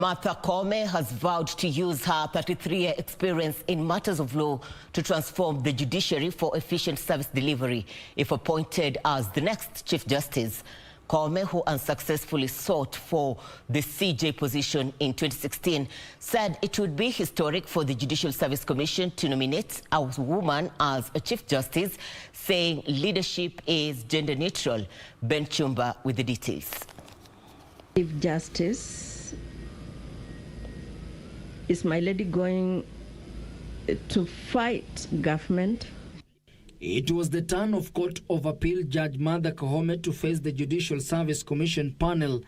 Martha Koome has vowed to use her 33-year experience in matters of law to transform the judiciary for efficient service delivery if appointed as the next Chief Justice. Koome, who unsuccessfully sought for the CJ position in 2016, said it would be historic for the Judicial Service Commission to nominate a woman as a Chief Justice, saying leadership is gender neutral. Chumba with the details. Chief Justice, is my lady going to fight government? It was the turn of Court of Appeal Judge Martha Koome to face the Judicial Service Commission panel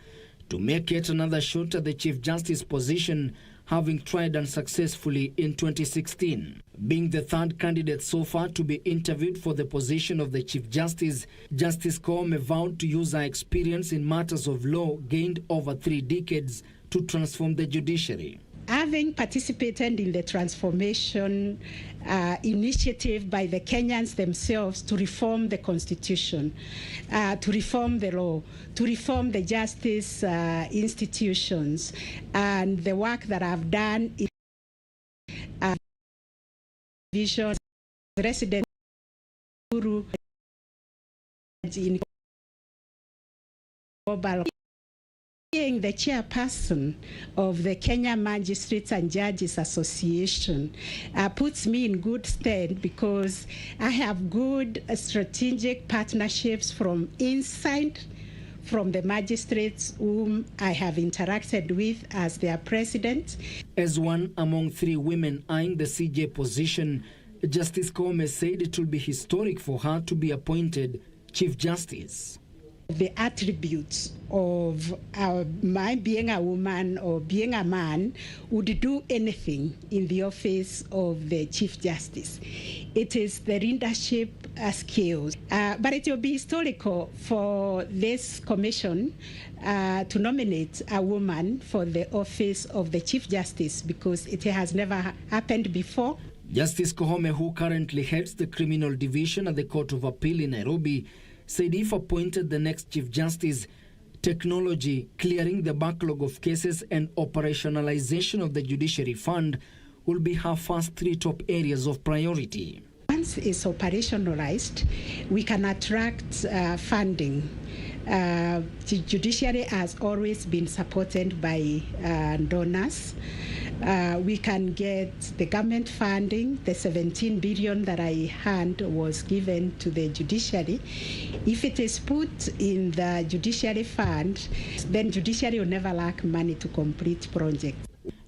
to make yet another shot at the Chief Justice position, having tried unsuccessfully in 2016. Being the third candidate so far to be interviewed for the position of the Chief Justice, Justice Koome vowed to use her experience in matters of law gained over 3 decades to transform the judiciary. Having participated in the transformation initiative by the Kenyans themselves to reform the constitution, to reform the law, to reform the justice institutions, and the work that I've done in vision, resident in global. Being the chairperson of the Kenya Magistrates and Judges Association puts me in good stead because I have good strategic partnerships from inside, from the magistrates whom I have interacted with as their president. As one among 3 women eyeing the CJ position, Justice Koome said it will be historic for her to be appointed Chief Justice. The attributes of my being a woman or being a man would do anything in the office of the Chief Justice. It is the leadership skills. But it will be historical for this commission to nominate a woman for the office of the Chief Justice because it has never happened before. Justice Koome, who currently heads the Criminal Division at the Court of Appeal in Nairobi, said if appointed the next Chief Justice, technology, clearing the backlog of cases and operationalization of the Judiciary Fund will be her first 3 top areas of priority. Once it's operationalized, we can attract funding. The Judiciary has always been supported by donors. We can get the government funding. The 17 billion that I had was given to the judiciary. If it is put in the judiciary fund, then judiciary will never lack money to complete projects.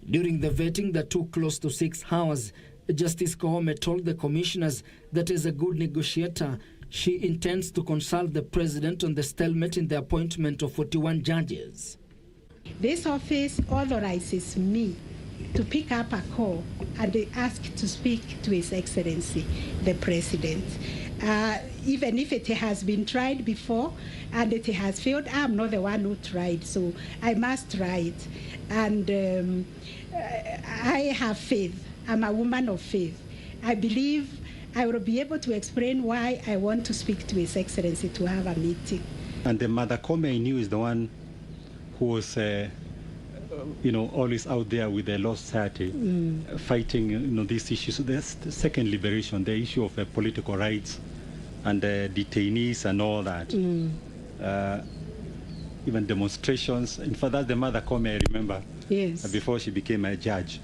During the vetting that took close to 6 hours, Justice Koome told the commissioners that as a good negotiator, she intends to consult the president on the stalemate in the appointment of 41 judges. This office authorizes me to pick up a call and ask to speak to His Excellency, the President. Even if it has been tried before and it has failed, I'm not the one who tried, so I must try it. And I have faith. I'm a woman of faith. I believe I will be able to explain why I want to speak to His Excellency to have a meeting. And the Martha Koome I knew is the one who was always out there with the Law Society, fighting, these issues. There's the second liberation, the issue of political rights and detainees and all that. Even demonstrations. In fact, that's the Martha Koome I remember. Yes. Before she became a judge.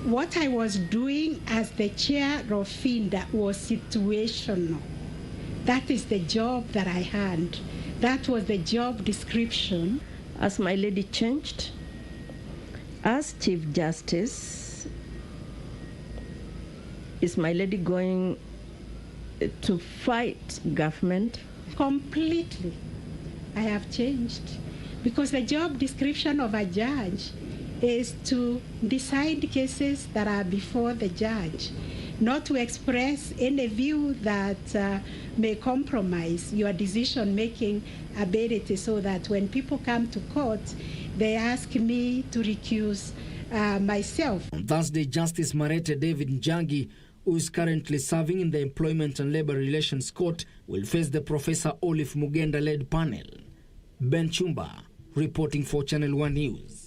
What I was doing as the chair of FINDA was situational. That is the job that I had. That was the job description. As my lady changed, as Chief Justice, is my lady going to fight government? Completely. I have changed. Because the job description of a judge is to decide cases that are before the judge, not to express any view that may compromise your decision-making ability, so that when people come to court, they ask me to recuse myself. On Thursday, Justice Marete David Njagi, who is currently serving in the Employment and Labor Relations Court, will face the Professor Olive Mugenda-led panel. Chumba, reporting for Channel 1 News.